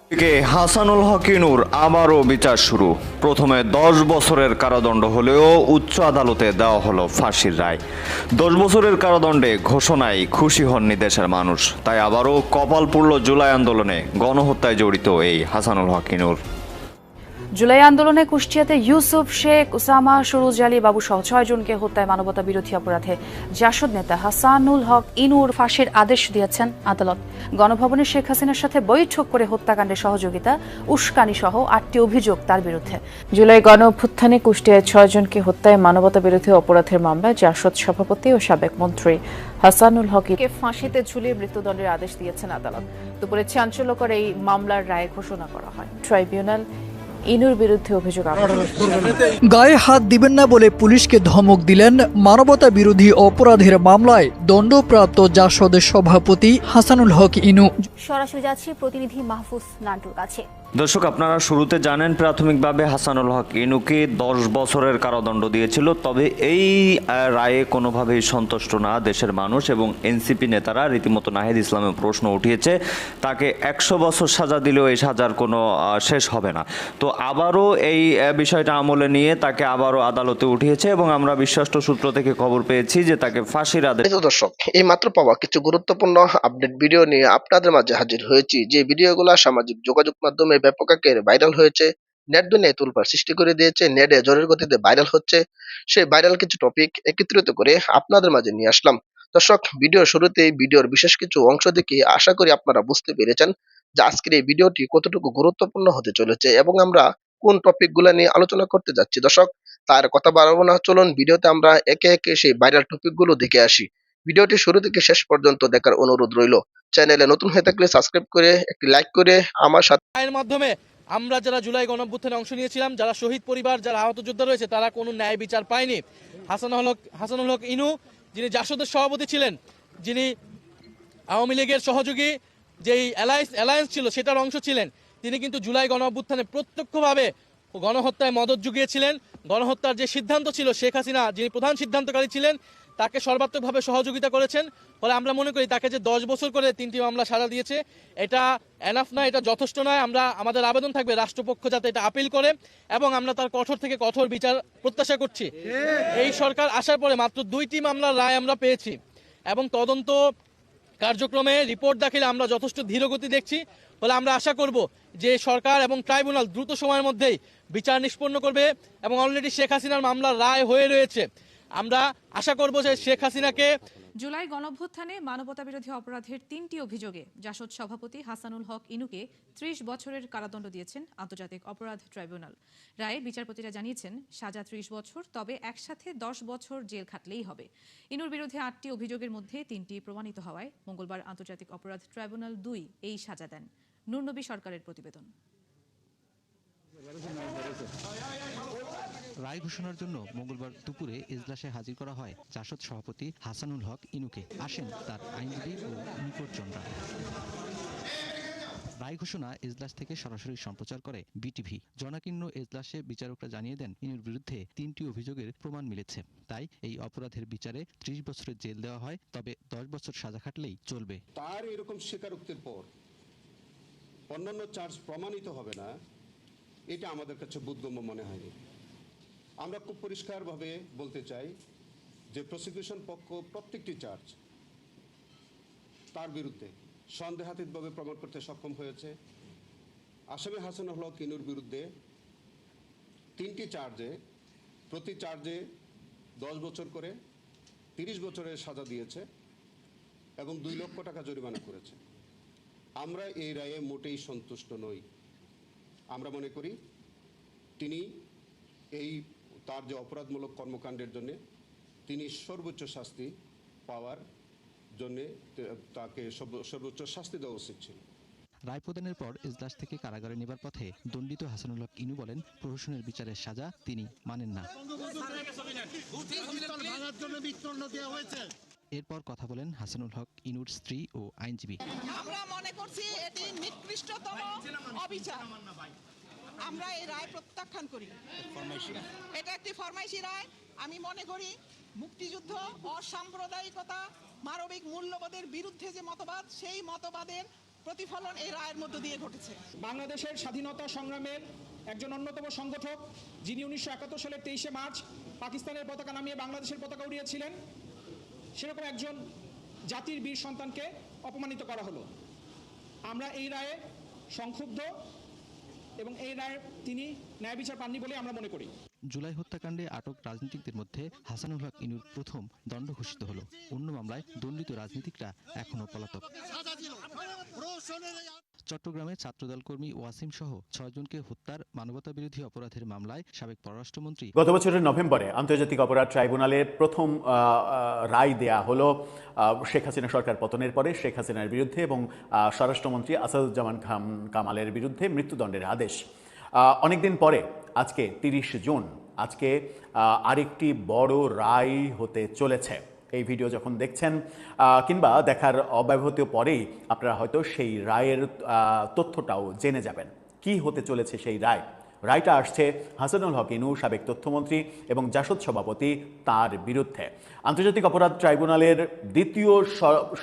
হাসানুল হক ইনুর আবারও বিচার শুরু। প্রথমে 10 বছরের কারাদণ্ড হলেও উচ্চ আদালতে দেওয়া হলো ফাঁসির রায়। 10 বছরের কারাদণ্ডে ঘোষণায় খুশি হননি দেশের মানুষ, তাই আবারও কপাল পুড়ল জুলাই আন্দোলনে গণহত্যায় জড়িত এই হাসানুল হক ইনুর। জুলাই আন্দোলনে কুষ্টিয়াতে ইউসুফ শেখ, ওসামা, সুরুজ আলী বাবু সহ 6 জনকে হত্যায় মানবতা বিরোধী অপরাধে জাসদ নেতা হাসানুল হক ইনুর ফাঁসির আদেশ দিয়েছেন আদালত। গণভবনে শেখ হাসিনার সাথে বৈঠক করে হত্যাকাণ্ডে সহযোগিতা, উস্কানি সহ 8টি অভিযোগ তার বিরুদ্ধে। জুলাই গণ অভ্যুত্থানে কুষ্টিয়ায় 6 জনকে হত্যায় মানবতা বিরোধী অপরাধের মামলায় জাসদ সভাপতি ও সাবেক মন্ত্রী হাসানুল হককে ফাঁসিতে ঝুলিয়ে মৃত্যুদণ্ডের আদেশ দিয়েছেন আদালত। দুপুরে চাঞ্চল্যকর এই মামলার রায় ঘোষণা করা হয়। ট্রাইব্যুনাল ইনুর বিরুদ্ধে অভিযোগ গায়ে হাত দিবেন না বলে পুলিশকে ধমক দিলেন মানবতা বিরোধী অপরাধের মামলায় দণ্ডপ্রাপ্ত জাসদের সভাপতি হাসানুল হক ইনু। সরাসরি যাচ্ছি প্রতিনিধি মাহফুজ নান্টুর কাছে। দর্শক, আপনারা শুরুতে জানেন প্রাথমিকভাবে হাসানুল হক ইনুকে 10 বছরের কারাদণ্ড দিয়েছিল। তবে এই রায়ে কোনোভাবেই সন্তুষ্ট না দেশের মানুষ এবং এনসিপি নেতারা। রীতিমতো নাহিদ ইসলামের প্রশ্ন উঠিয়েছে, তাকে 100 বছর সাজা দিলেও এই সাজার কোনো শেষ হবে না। তো আবারও এই বিষয়টা আমলে নিয়ে তাকে আবারও আদালতে উঠিয়েছে এবং আমরা বিশ্বস্ত সূত্র থেকে খবর পেয়েছি যে তাকে ফাঁসির আদেশ। দর্শক, এই মাত্র পাওয়া কিছু গুরুত্বপূর্ণ আপডেট ভিডিও নিয়ে আপনাদের মাঝে হাজির হয়েছি। যে ভিডিওগুলো সামাজিক যোগাযোগ মাধ্যমে ব্যাপক আকারে ভাইরাল হয়েছে, নেট দুনিয়ায় তোলপাড় সৃষ্টি করে দিয়েছে, নেটে জোরের গতিতে ভাইরাল হচ্ছে, সেই ভাইরাল কিছু টপিক একত্রিত করে আপনাদের মাঝে নিয়ে আসলাম। দর্শক, ভিডিওর শুরুতেই ভিডিওর বিশেষ কিছু অংশ দেখে আশা করি আপনারা বুঝতে পেরেছেন যে আজকের এই ভিডিওটি কতটুকু গুরুত্বপূর্ণ হতে চলেছে এবং আমরা কোন টপিক গুলা নিয়ে আলোচনা করতে যাচ্ছি। দর্শক, তার কথা বাড়াবো না, চলুন ভিডিওতে আমরা একে একে সেই ভাইরাল টপিক গুলো দেখে আসি। ভিডিওটি শুরু থেকে শেষ পর্যন্ত দেখার অনুরোধ রইল। চ্যানেলে নতুন হয়ে থাকলে সাবস্ক্রাইব করে একটি লাইক করে আমার সাথে। এর মাধ্যমে আমরা যারা জুলাই গণঅভ্যুত্থানে অংশ নিয়েছিলাম, যারা শহীদ পরিবার, যারা আহত যোদ্ধা রয়েছে, তারা কোনো ন্যায় বিচার পায়নি। হাসানুল হক ইনু, যিনি জাসদের সভাপতি ছিলেন, যিনি আওয়ামী লীগের সহযোগী যেই অ্যালায়েন্স ছিল সেটার অংশ ছিলেন, তিনি কিন্তু জুলাই গণঅভ্যুত্থানে প্রত্যক্ষভাবে গণহত্যায় মদত জুগিয়েছিলেন। গণহত্যার যে সিদ্ধান্ত ছিল, শেখ হাসিনা যিনি প্রধান সিদ্ধান্তকারী ছিলেন, তাকে সর্বাত্মকভাবে সহযোগিতা করেছেন। ফলে আমরা মনে করি তাকে যে 10 বছর করে 3টি মামলা সাজা দিয়েছে, এটা এনাফ নয়, এটা যথেষ্ট নয়। আমাদের আবেদন থাকবে রাষ্ট্রপক্ষ যাতে এটা আপিল করে এবং আমরা তার কঠোর থেকে কঠোর বিচার প্রত্যাশা করছি। এই সরকার আসার পরে মাত্র 2টি মামলার রায় আমরা পেয়েছি এবং তদন্ত কার্যক্রমে রিপোর্ট দাখিলে আমরা যথেষ্ট ধীরগতি দেখছি। ফলে আমরা আশা করব যে সরকার এবং ট্রাইব্যুনাল দ্রুত সময়ের মধ্যেই বিচার নিষ্পন্ন করবে এবং অলরেডি শেখ হাসিনার মামলার রায় হয়ে রয়েছে। আমরা আশা করব যে শেখ হাসিনাকে। জুলাই গণঅভ্যুত্থানে মানবতা বিরোধী অপরাধের 3টি অভিযোগে জাসদ সভাপতি হাসানুল হক ইনুকে 30 বছরের কারাদণ্ড দিয়েছেন আন্তর্জাতিক অপরাধ ট্রাইব্যুনাল। রায়ে বিচারপতিরা জানিয়েছেন সাজা 30 বছর, তবে একসাথে 10 বছর জেল খাটলেই হবে। ইনুর বিরুদ্ধে 8টি অভিযোগের মধ্যে 3টি প্রমাণিত হওয়ায় মঙ্গলবার আন্তর্জাতিক অপরাধ ট্রাইব্যুনাল 2 এই সাজা দেন। নূরনবী সরকারের প্রতিবেদন। রায় ঘোষণার জন্য মঙ্গলবার দুপুরে এজলাসে হাজির করা হয় জাসদ সভাপতি হাসানুল হক ইনুকে। আসেন তার আইনজীবী ও নিকটজনরা। রায় ঘোষণা এজলাস থেকে সরাসরি সম্প্রচার করে বিটিভি। জনাকীর্ণ এজলাসে বিচারকরা জানিয়ে দেন ইনুর বিরুদ্ধে 3টি অভিযোগের প্রমাণ মিলেছে, তাই এই অপরাধের বিচারে 30 বছরের জেল দেওয়া হয়, তবে 10 বছর সাজা খাটলেই চলবে। তার এরকম স্বীকারোক্তির পর অন্যান্য চার্জ প্রমাণিত হবে না, এটা আমাদের কাছে বোধগম্য মনে হয়নি। আমরা খুব পরিষ্কারভাবে বলতে চাই যে প্রসিকিউশন পক্ষ প্রত্যেকটি চার্জ তার বিরুদ্ধে সন্দেহাতীতভাবে প্রমাণ করতে সক্ষম হয়েছে। আসামি হাসানুল হক ইনুর বিরুদ্ধে 3টি চার্জে প্রতি চার্জে 10 বছর করে 30 বছরের সাজা দিয়েছে এবং 2 লক্ষ টাকা জরিমানা করেছে। আমরা এই রায়ে মোটেই সন্তুষ্ট নই। আমরা মনে করি তিনি তার যে অপরাধমূলক কর্মকাণ্ডের জন্য তিনি সর্বোচ্চ শাস্তি পাওয়ার জন্য তাকে সর্বোচ্চ শাস্তি দেওয়া উচিত ছিল। রায় প্রদানের পর এজলাস থেকে কারাগারে নেবার পথে দণ্ডিত হাসানুল হক ইনু বলেন, প্রহসনের বিচারের সাজা তিনি মানেন না। এরপর কথা বলেন হাসানুল হক ইনুর স্ত্রী ও আইনজীবী। আমরা মনে করছি এটি নিকৃষ্টতম অবিচার। আমরা এই রায় প্রত্যাখ্যান করি। এটা একটি ফরমাইশি রায়। আমি মনে করি মুক্তিযুদ্ধ, অসাম্প্রদায়িকতা, মানবিক মূল্যবোধের বিরুদ্ধে যে মতবাদ, সেই মতবাদের প্রতিফলন এই রায়ের মধ্য দিয়ে ঘটেছে। বাংলাদেশের স্বাধীনতা সংগ্রামের একজন অন্যতম সংগঠক, যিনি 1971 সালের 23শে মার্চ পাকিস্তানের পতাকা নামিয়ে বাংলাদেশের পতাকা উড়িয়েছিলেন, সেরকম একজন জাতির বীর সন্তানকে অপমানিত করা হলো। আমরা এই রায়ে সংক্ষুব্ধ এবং এই রায়ে তিনি ন্যায় বিচার পাননি বলে আমরা মনে করি। জুলাই হত্যাকাণ্ডে আটক রাজনীতিকদের মধ্যে হাসানুল হক ইনুর প্রথম দণ্ড ঘোষিত হলো। অন্য মামলায় দণ্ডিত রাজনীতিকরা এখনও পলাতক। চট্টগ্রামে ছাত্রদল কর্মী ওয়াসিম সহ 6 জনকে হত্যার মানবতাবিরোধী অপরাধের মামলায় সাবেক পররাষ্ট্রমন্ত্রী গত বছরের নভেম্বরে আন্তর্জাতিক অপরাধ ট্রাইব্যুনালে প্রথম রায় দেয়া হলো শেখ হাসিনা সরকার পতনের পরে শেখ হাসিনার বিরুদ্ধে এবং স্বরাষ্ট্রমন্ত্রী আসাদুজ্জামান খান কামালের বিরুদ্ধে মৃত্যুদণ্ডের আদেশ। অনেকদিন পরে আজকে 30 জুন আজকে আরেকটি বড় রায় হতে চলেছে। এই ভিডিও যখন দেখছেন কিংবা দেখার অব্যবহত পরেই আপনারা হয়তো সেই রায়ের তথ্যটাও জেনে যাবেন। কি হতে চলেছে সেই রায়? রায়টা আসছে হাসানুল হক ইনু, সাবেক তথ্যমন্ত্রী এবং জাসদ সভাপতি, তার বিরুদ্ধে। আন্তর্জাতিক অপরাধ ট্রাইব্যুনালের দ্বিতীয়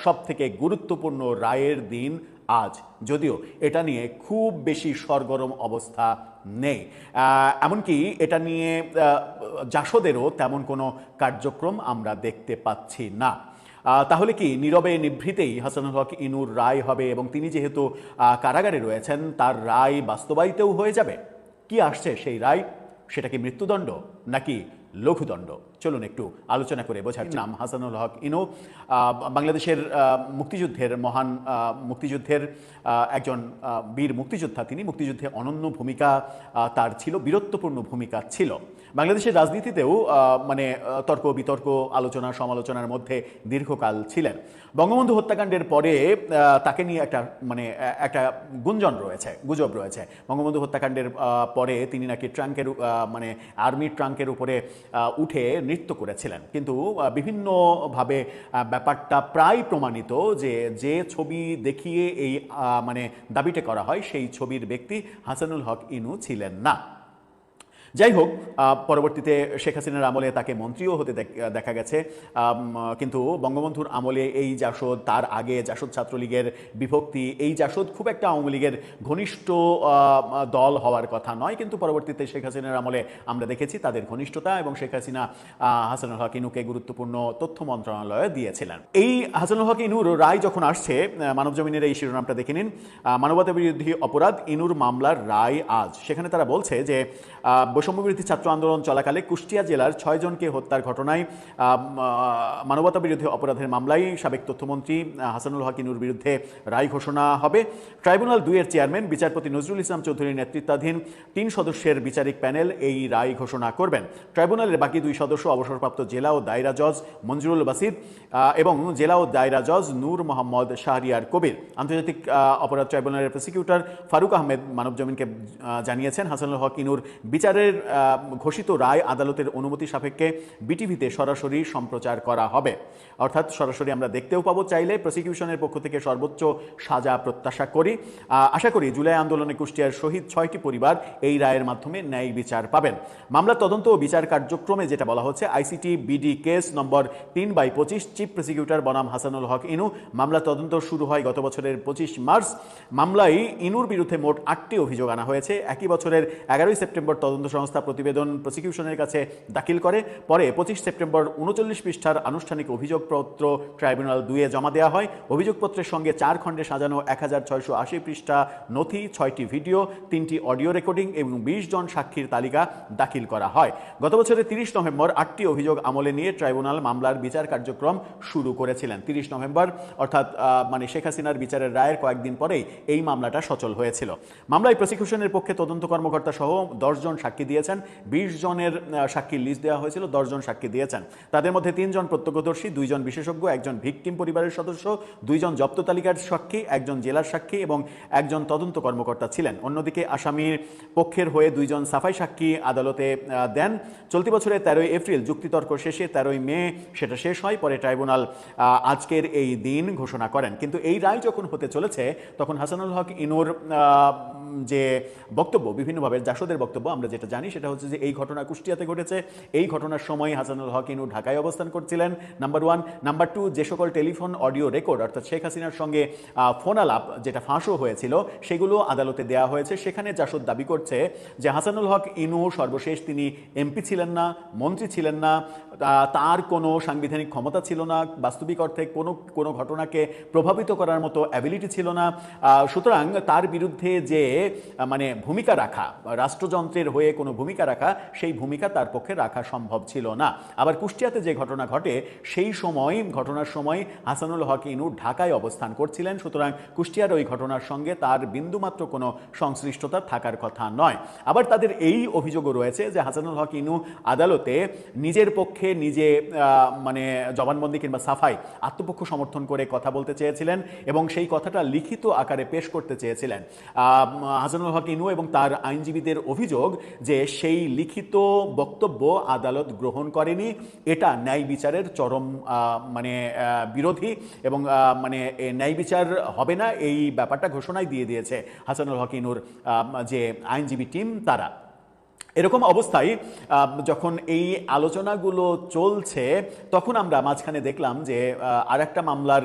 সবথেকে গুরুত্বপূর্ণ রায়ের দিন আজ, যদিও এটা নিয়ে খুব বেশি সরগরম অবস্থা নেই। এমনকি এটা নিয়ে জাসদেরও তেমন কোনো কার্যক্রম আমরা দেখতে পাচ্ছি না। তাহলে কি নীরবে নিভৃতেই হাসানুল হক ইনুর রায় হবে এবং তিনি যেহেতু কারাগারে রয়েছেন তার রায় বাস্তবায়িতও হয়ে যাবে? কি আসছে সেই রায়? সেটা কি মৃত্যুদণ্ড নাকি লঘুদণ্ড? চলুন একটু আলোচনা করে বোঝার। নাম হাসানুল হক ইনু, বাংলাদেশের মুক্তিযুদ্ধের মহান মুক্তিযুদ্ধের একজন বীর মুক্তিযোদ্ধা। তিনি মুক্তিযুদ্ধে অনন্য ভূমিকা তার ছিল, বীরত্বপূর্ণ ভূমিকা ছিল। বাংলাদেশের রাজনীতিতেও মানে তর্ক বিতর্ক, আলোচনা সমালোচনার মধ্যে দীর্ঘকাল ছিলেন। বঙ্গবন্ধু হত্যাকাণ্ডের পরে তাকে নিয়ে একটা গুজব রয়েছে। বঙ্গবন্ধু হত্যাকাণ্ডের পরে তিনি নাকি আর্মি ট্রাঙ্কের উপরে উঠে নৃত্য করেছিলেন, কিন্তু বিভিন্নভাবে ব্যাপারটা প্রায় প্রমাণিত যে ছবি দেখিয়ে এই দাবিটা করা হয় সেই ছবির ব্যক্তি হাসানুল হক ইনু ছিলেন না। যাই হোক, পরবর্তীতে শেখ হাসিনার আমলে তাকে মন্ত্রীও হতে দেখা গেছে, কিন্তু বঙ্গবন্ধুর আমলে এই জাসদ, তার আগে জাসদ ছাত্রলীগের বিভক্তি, এই জাসদ খুব একটা আওয়ামী লীগের ঘনিষ্ঠ দল হওয়ার কথা নয়, কিন্তু পরবর্তীতে শেখ হাসিনার আমলে আমরা দেখেছি তাদের ঘনিষ্ঠতা এবং শেখ হাসিনা হাসানুল হক ইনুকে গুরুত্বপূর্ণ তথ্য মন্ত্রণালয়ে দিয়েছিলেন। এই হাসানুল হক ইনুর রায় যখন আসছে, মানবজমিনের এই শিরোনামটা দেখে নিন, মানবতাবিরোধী অপরাধ ইনুর মামলার রায় আজ। সেখানে তারা বলছে যে বৈষম্যবিরোধী ছাত্র আন্দোলন চলাকালে কুষ্টিয়া জেলার 6 জনকে হত্যার ঘটনায় মানবতাবিরোধী অপরাধের মামলায় সাবেক তথ্যমন্ত্রী হাসানুল হক ইনুর বিরুদ্ধে রায় ঘোষণা হবে। ট্রাইব্যুনাল 2 এর চেয়ারম্যান বিচারপতি নজরুল ইসলাম চৌধুরীর নেতৃত্বাধীন 3 সদস্যের বিচারিক প্যানেল এই রায় ঘোষণা করবেন। ট্রাইব্যুনালের বাকি 2 সদস্য অবসরপ্রাপ্ত জেলা ও দায়রা জজ মঞ্জুরুল বাসিদ এবং জেলা ও দায়রা জজ নূর মোহাম্মদ শাহরিয়ার কবির। আন্তর্জাতিক অপরাধ ট্রাইব্যুনালের প্রসিকিউটর ফারুক আহমেদ মানবজমিনকে জানিয়েছেন, হাসানুল হক ইনুর বিচারের ঘোষিত রায় আদালতের অনুমতি সাপেক্ষে বিটিভিতে সরাসরি সম্প্রচার করা হবে, অর্থাৎ সরাসরি আমরা দেখতেও পাবো। চাইলে প্রসিকিউশনের পক্ষ থেকে সর্বোচ্চ সাজা প্রত্যাশা করি। আশা করি জুলাই আন্দোলনে কুষ্টিয়ার শহীদ 6টি পরিবার এই রায়ের মাধ্যমে ন্যায় বিচার পাবেন। মামলার তদন্ত ও বিচার কার্যক্রমে যেটা বলা হচ্ছে, ICT BD case number 3/25, chief prosecutor বনাম হাসানুল হক ইনু। মামলার তদন্ত শুরু হয় গত বছরের 25 মার্চ। মামলায় ইনুর বিরুদ্ধে মোট 8টি অভিযোগ আনা হয়েছে। একই বছরের 11 সেপ্টেম্বর তদন্ত সংস্থা প্রতিবেদন প্রসিকিউশনের কাছে দাখিল করে। পরে 25 সেপ্টেম্বর 39 পৃষ্ঠার আনুষ্ঠানিক অভিযোগপত্র ট্রাইব্যুনাল 2 এ জমা দেওয়া হয়। অভিযোগপত্রের সঙ্গে 4 খণ্ডে সাজানো 1680 পৃষ্ঠা নথি, 6টি ভিডিও, 3টি অডিও রেকর্ডিং এবং 20 জন সাক্ষীর তালিকা দাখিল করা হয়। গত বছরের 30 নভেম্বর 8টি অভিযোগ আমলে নিয়ে ট্রাইব্যুনাল মামলার বিচার কার্যক্রম শুরু করেছিলেন। 30 নভেম্বর অর্থাৎ শেখ হাসিনার বিচারের রায়ের কয়েকদিন পরেই এই মামলাটা সচল হয়েছিল। মামলায় প্রসিকিউশনের পক্ষে তদন্ত কর্মকর্তা সহ 10 জন সাক্ষী দিয়েছেন। 20 জনের সাক্ষীর লিস্ট দেওয়া হয়েছিল, 10 জন সাক্ষী দিয়েছেন। তাদের মধ্যে 3 জন প্রত্যক্ষদর্শী, 2 জন বিশেষজ্ঞ, 1 জন ভিকটিম পরিবারের সদস্য, 2 জন জব্দ তালিকার সাক্ষী, 1 জন জেলার সাক্ষী এবং 1 জন তদন্ত কর্মকর্তা ছিলেন। অন্যদিকে আসামির পক্ষের হয়ে 2 জন সাফাই সাক্ষী আদালতে দেন। চলতি বছরের 13 এপ্রিল যুক্তিতর্ক শেষে 13 মে সেটা শেষ হয়। পরে ট্রাইব্যুনাল আজকের এই দিন ঘোষণা করেন। কিন্তু এই রায় যখন হতে চলেছে তখন হাসানুল হক ইনুর যে বক্তব্য, বিভিন্নভাবে জাসদের বক্তব্য আমরা যেটা জানি সেটা হচ্ছে যে এই ঘটনা কুষ্টিয়াতে ঘটেছে। এই ঘটনার সময় হাসানুল হক ইনু ঢাকায় অবস্থান করছিলেন, নাম্বার 1। নাম্বার 2, যে সকল টেলিফোন অডিও রেকর্ড অর্থাৎ শেখ হাসিনার সঙ্গে ফোন আলাপ যেটা ফাঁসও হয়েছিল সেগুলো আদালতে দেওয়া হয়েছে। সেখানে জাসদ দাবি করছে যে হাসানুল হক ইনু সর্বশেষ তিনি এমপি ছিলেন না, মন্ত্রী ছিলেন না, তার কোনো সাংবিধানিক ক্ষমতা ছিল না, বাস্তবিক অর্থে কোনো ঘটনাকে প্রভাবিত করার মতো অ্যাবিলিটি ছিল না। সুতরাং তার বিরুদ্ধে যে মানে ভূমিকা রাখা, রাষ্ট্রযন্ত্রের হয়ে কোনো ভূমিকা রাখা, সেই ভূমিকা তার পক্ষে রাখা সম্ভব ছিল না। আবার কুষ্টিয়াতে যে ঘটনা ঘটে সেই ঘটনার সময় হাসানুল হক ইনু ঢাকায় অবস্থান করছিলেন। সুতরাং কুষ্টিয়ার ওই ঘটনার সঙ্গে তার বিন্দুমাত্র কোনো সংশ্লিষ্টতা থাকার কথা নয়। আবার তাদের এই অভিযোগও রয়েছে যে হাসানুল হক ইনু আদালতে নিজের পক্ষে নিজে মানে জবানবন্দি কিংবা সাফাই আত্মপক্ষ সমর্থন করে কথা বলতে চেয়েছিলেন এবং সেই কথাটা লিখিত আকারে পেশ করতে চেয়েছিলেন। হাসানুল হক ইনু এবং তার আইনজীবীদের অভিযোগ যে সেই লিখিত বক্তব্য আদালত গ্রহণ করেনি। এটা ন্যায় বিচারের চরম মানে বিরোধী এবং মানে ন্যায় বিচার হবে না এই ব্যাপারটা ঘোষণাই দিয়ে দিয়েছে হাসানুল হক ইনুর যে আইনজীবী টিম তারা। এরকম অবস্থায় যখন এই আলোচনাগুলো চলছে তখন আমরা মাঝখানে দেখলাম যে আরেকটা মামলার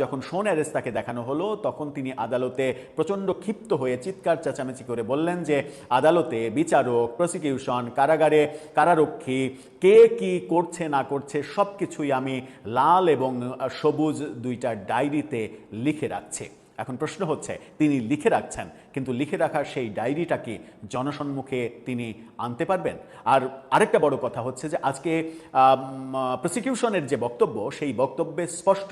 যখন শোন অ্যারেস্ট তাকে দেখানো হলো তখন তিনি আদালতে প্রচণ্ড ক্ষিপ্ত হয়ে চিৎকার চেঁচামেচি করে বললেন যে আদালতে বিচারক, প্রসিকিউশন, কারাগারে কারারক্ষী কে কি করছে না করছে সব কিছুই আমি লাল এবং সবুজ দুইটা ডায়েরিতে লিখে রাখছি। এখন প্রশ্ন হচ্ছে তিনি লিখে রাখছেন কিন্তু লিখে রাখার সেই ডায়েরিটা কি জনসম্মুখে তিনি আনতে পারবেন? আর আরেকটা বড় কথা হচ্ছে যে আজকে প্রসিকিউশনের যে বক্তব্য সেই বক্তব্যে স্পষ্ট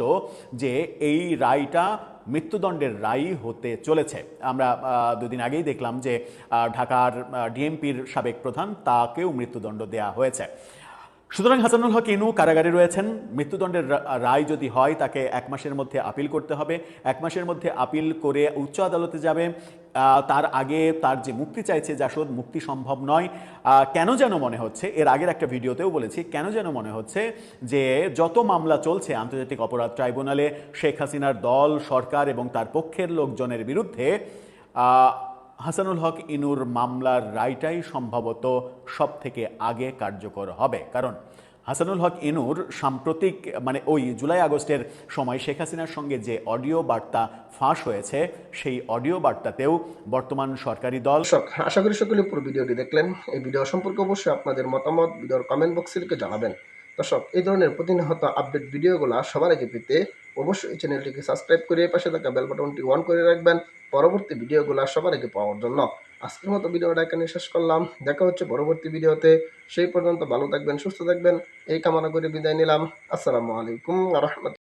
যে এই রায়টা মৃত্যুদণ্ডের রায় হতে চলেছে। আমরা দুদিন আগেই দেখলাম যে ঢাকার ডিএমপির সাবেক প্রধান তাকেও মৃত্যুদণ্ড দেয়া হয়েছে। সুতরাং হাসানুল হক ইনু কারাগারে রয়েছেন। মৃত্যুদণ্ডের রায় যদি হয় তাকে 1 মাসের মধ্যে আপিল করতে হবে। 1 মাসের মধ্যে আপিল করে উচ্চ আদালতে যাবে। তার আগে তার যে মুক্তি চাইছে জাসদ, মুক্তি সম্ভব নয়। কেন যেন মনে হচ্ছে, এর আগের একটা ভিডিওতেও বলেছি, কেন যেন মনে হচ্ছে যে যত মামলা চলছে আন্তর্জাতিক অপরাধ ট্রাইব্যুনালে শেখ হাসিনার দল, সরকার এবং তার পক্ষের লোকজনের বিরুদ্ধে হাসানুল হক ইনুর মামলার রায়টাই সম্ভবত সব থেকে আগে কার্যকর হবে। কারণ হাসানুল হক ইনুর সাম্প্রতিক মানে ওই জুলাই আগস্টের সময় শেখ হাসিনার সঙ্গে যে অডিও বার্তা ফাঁস হয়েছে সেই অডিও বার্তাতেও বর্তমান সরকারি দল। আশা করি সকলে পুরো ভিডিওটি দেখলেন। এই ভিডিও সম্পর্কে অবশ্যই আপনাদের মতামত ভিডিওর কমেন্ট বক্সে লিখে জানাবেন। দর্শক, এই ধরনের প্রতিনিয়ত আপডেট ভিডিওগুলো সবার আগে পেতে অবশ্যই এই চ্যানেলটিকে সাবস্ক্রাইব করে পাশে থাকা বেল বাটনটি অন করে রাখবেন পরবর্তী ভিডিওগুলো সবার আগে পাওয়ার জন্য। আজকের মতো ভিডিওটা এখানে শেষ করলাম। দেখা হচ্ছে পরবর্তী ভিডিওতে। সেই পর্যন্ত ভালো থাকবেন, সুস্থ থাকবেন এই কামনা করে বিদায় নিলাম। আসসালামু আলাইকুম ওয়া রাহমাতুল্লাহ।